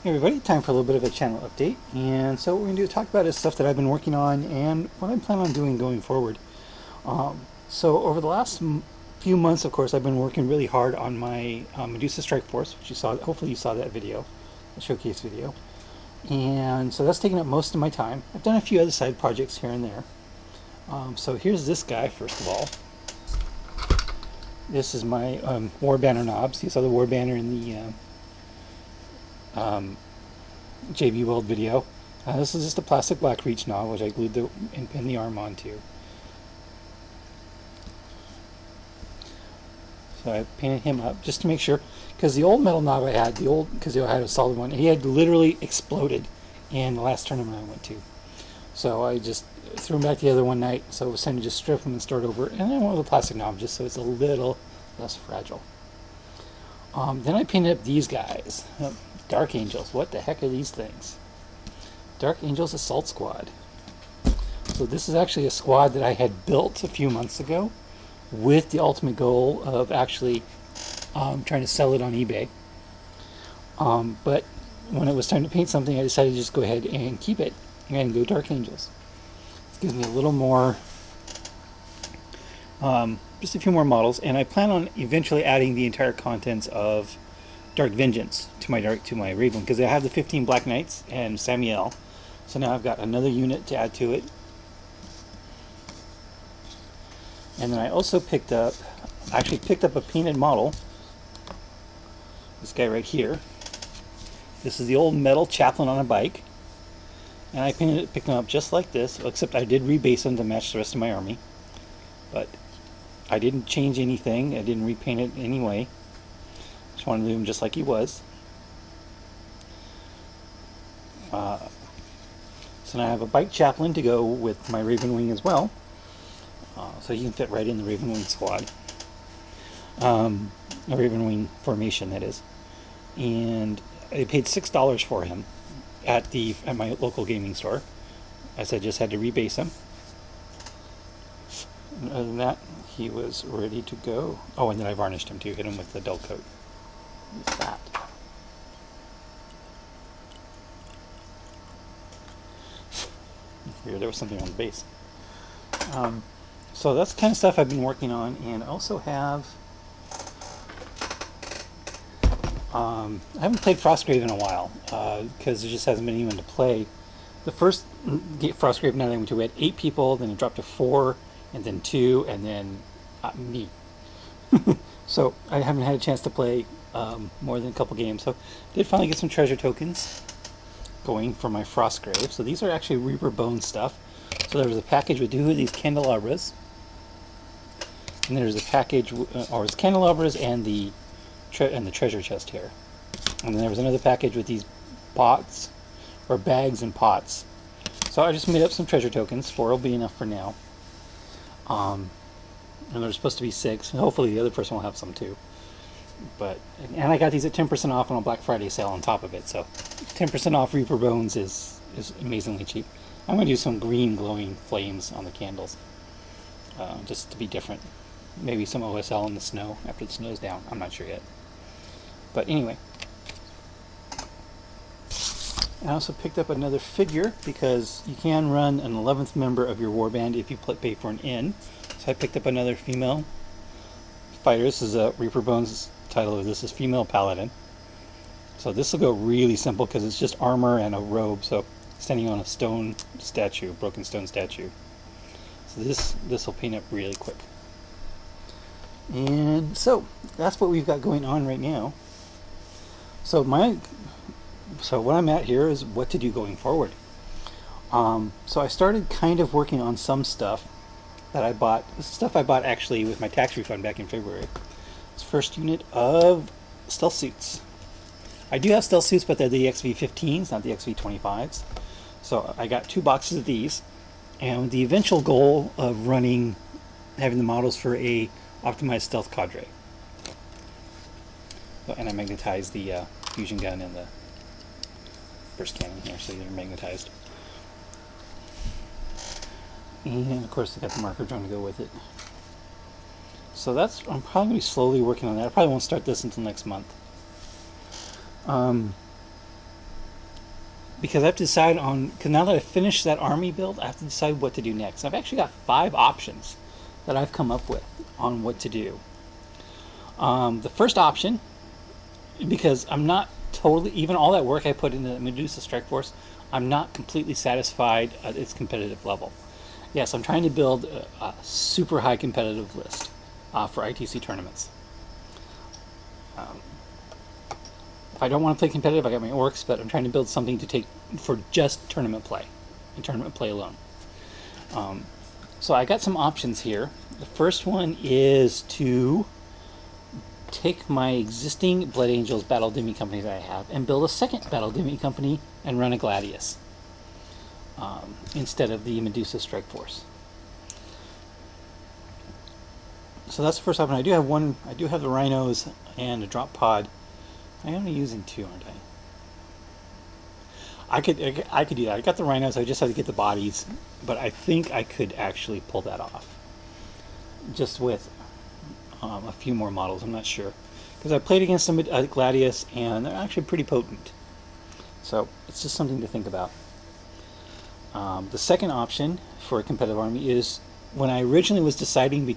Hey everybody, time for a little bit of a channel update. And so what we're going to talk about is stuff that I've been working on and what I plan on doing going forward. So over the last few months, of course, I've been working really hard on my Medusa Strike Force, which you saw. Hopefully you saw that video, the showcase video. And so that's taken up most of my time. I've done a few other side projects here and there. So here's this guy, first of all. This is my War Banner knobs. You saw the War Banner in the JB World video. This is just a plastic black reach knob, which I glued and pinned the arm onto. So I painted him up just to make sure, because the old metal knob I had, because I had a solid one, he had literally exploded in the last tournament I went to. So I just threw him back together one night, so it was time to just strip him and start over. And then I went with a plastic knob just so it's a little less fragile. Then I painted up these guys. Dark Angels. What the heck are these things? Dark Angels Assault Squad. So this is actually a squad that I had built a few months ago with the ultimate goal of actually trying to sell it on eBay. But when it was time to paint something, I decided to just go ahead and keep it and go Dark Angels. This gives me a little more, just a few more models, and I plan on eventually adding the entire contents of Dark Vengeance to my Raven, because I have the 15 Black Knights and Samiel, so now I've got another unit to add to it. And then I also picked up a painted model, this guy right here. This is the old metal chaplain on a bike, and I picked him up just like this, except I did rebase him to match the rest of my army, but I didn't change anything. I didn't repaint it in any way. Just wanted to leave him just like he was. So now I have a bike chaplain to go with my Raven Wing as well. So he can fit right in the Raven Wing squad. A Raven Wing formation, that is. And I paid $6 for him at my local gaming store. I said just had to rebase him. And other than that, he was ready to go. Oh, and then I varnished him too, hit him with the dull coat. Use that. There was something on the base. So that's the kind of stuff I've been working on, and I also have I haven't played Frostgrave in a while because there just hasn't been anyone to play. The first Frostgrave night I went to, we had 8 people, then it dropped to 4, and then 2, and then me. So I haven't had a chance to play more than a couple games. So I did finally get some treasure tokens going for my Frostgrave. So these are actually Reaper Bone stuff. So there was a package with 2 of these candelabras, and there's a package, or it's candelabras and the treasure chest here. And then there was another package with these pots, or bags and pots. So I just made up some treasure tokens. 4 will be enough for now. And there's supposed to be 6. Hopefully the other person will have some too. And I got these at 10% off on a Black Friday sale on top of it. So 10% off Reaper Bones is amazingly cheap. I'm going to do some green glowing flames on the candles, just to be different. Maybe some OSL in the snow after the snow's down. I'm not sure yet. But anyway. I also picked up another figure because you can run an 11th member of your warband if you pay for an inn. So I picked up another female fighter. This is a Reaper Bones title of this is Female Paladin. So this will go really simple because it's just armor and a robe. So standing on a stone statue, broken stone statue. So this will paint up really quick. And so that's what we've got going on right now. So what I'm at here is what to do going forward. So I started kind of working on some stuff that I bought. This is stuff I bought actually with my tax refund back in February. It's first unit of stealth suits. I do have stealth suits, but they're the XV-15s, not the XV-25s. So I got 2 boxes of these, and the eventual goal of having the models for a optimized stealth cadre. So, and I magnetized the fusion gun and the burst cannon here, so they're magnetized. And of course I got the marker drone to go with it. So I'm probably going to be slowly working on that. I probably won't start this until next month. because I have to decide on, because now that I've finished that army build, I have to decide what to do next. I've actually got 5 options that I've come up with on what to do. The first option, because I'm not totally, even all that work I put into the Medusa Strike Force, I'm not completely satisfied at its competitive level. Yes, I'm trying to build a super high competitive list for ITC tournaments. If I don't want to play competitive, I got my orcs, but I'm trying to build something to take for just tournament play, and tournament play alone. So I got some options here. The first one is to take my existing Blood Angels Battle Demi company that I have and build a second Battle Demi company and run a Gladius instead of the Medusa Strike Force. So that's the first option. I do have the Rhinos and a drop pod. I'm only using 2, aren't I? I could do that. I got the Rhinos. I just have to get the bodies, but I think I could actually pull that off, just with a few more models. I'm not sure, because I played against them at Gladius, and they're actually pretty potent. So it's just something to think about. The second option for a competitive army is when I originally was decided to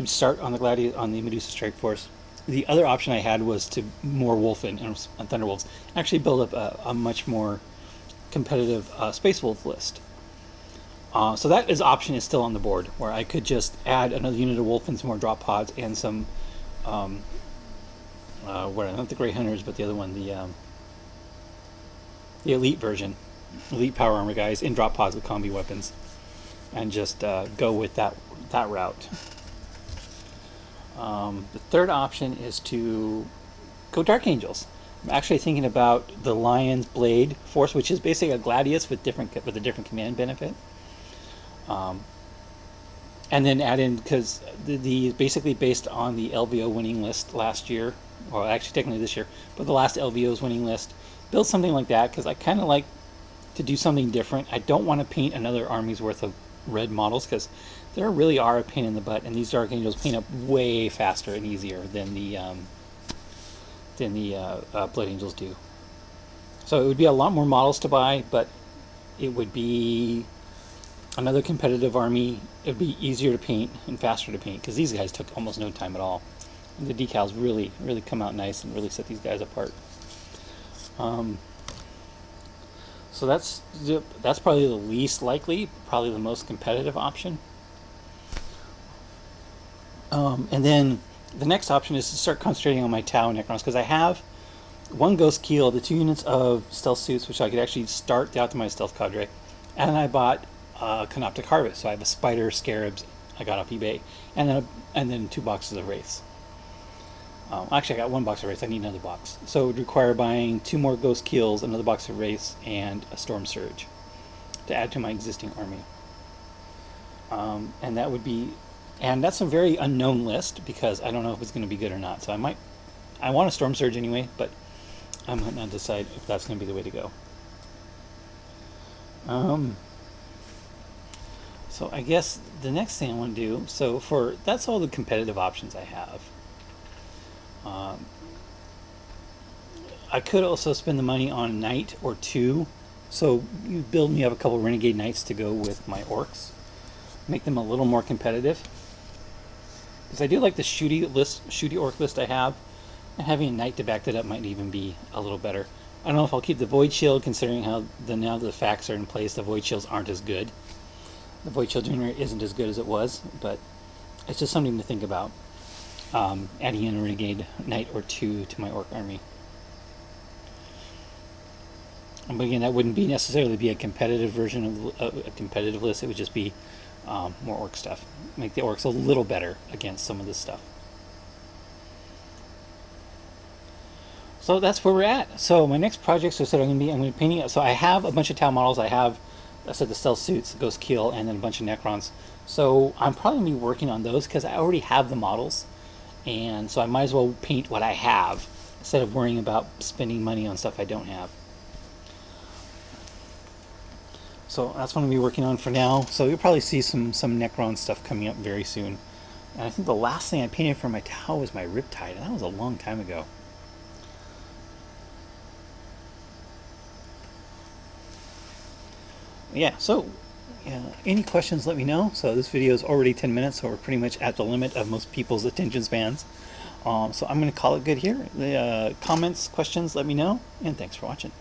start on the Gladius on the Medusa Strike Force. The other option I had was to more Wolfen and Thunderwolves, actually build up a much more competitive Space Wolf list. So that option is still on the board, where I could just add another unit of Wolfen, some more drop pods, and some not the Grey Hunters, but the other one, the elite version, elite power armor guys in drop pods with combi weapons, and just go with that route. The third option is to go Dark Angels. I'm actually thinking about the Lion's Blade Force, which is basically a Gladius with a different command benefit. And then add in, because the basically based on the LVO winning list last year, or actually technically this year, but the last LVO's winning list, build something like that, because I kind of like to do something different. I don't want to paint another army's worth of red models, because they really are a pain in the butt, and these Dark Angels paint up way faster and easier than the Blood Angels do. So it would be a lot more models to buy, but it would be another competitive army. It would be easier to paint and faster to paint, because these guys took almost no time at all. And the decals really come out nice and really set these guys apart. So that's probably the least likely, probably the most competitive option. And then the next option is to start concentrating on my Tau Necrons, because I have 1 Ghost Keel, the 2 units of stealth suits, which I could actually start the optimized stealth cadre, and I bought Canoptic Harvest, so I have a Spider Scarabs I got off eBay, and then 2 boxes of Wraiths. Actually, I got 1 box of Wraiths. I need another box, so it would require buying 2 more Ghost Keels, another box of Wraiths, and a Storm Surge to add to my existing army. And that would be. And that's a very unknown list, because I don't know if it's going to be good or not. So I want a Storm Surge anyway, but I might not decide if that's going to be the way to go. So I guess the next thing I want to do, that's all the competitive options I have. I could also spend the money on a Knight or 2. So you build me up a couple Renegade Knights to go with my Orcs. Make them a little more competitive. Because I do like the shooty orc list I have, and having a Knight to back that up might even be a little better. I don't know if I'll keep the Void Shield, considering how now the facts are in place, the Void Shields aren't as good. The Void Shield generator isn't as good as it was, but it's just something to think about. Adding in a Renegade Knight or 2 to my Orc army. But again, that wouldn't necessarily be a competitive version of a competitive list. It would just be more Orc stuff. Make the Orcs a little better against some of this stuff. So that's where we're at. So my next projects, I'm going to be painting. So I have a bunch of Tau models. I said the Stealth Suits, Ghost Keel, and then a bunch of Necrons. So I'm probably going to be working on those, because I already have the models, and so I might as well paint what I have instead of worrying about spending money on stuff I don't have. So that's what I'm going to be working on for now. So you'll probably see some Necron stuff coming up very soon. And I think the last thing I painted for my Tau was my Riptide, and that was a long time ago. yeah, so any questions, let me know. So this video is already 10 minutes, so we're pretty much at the limit of most people's attention spans. So I'm going to call it good here. The comments, questions, let me know, and thanks for watching.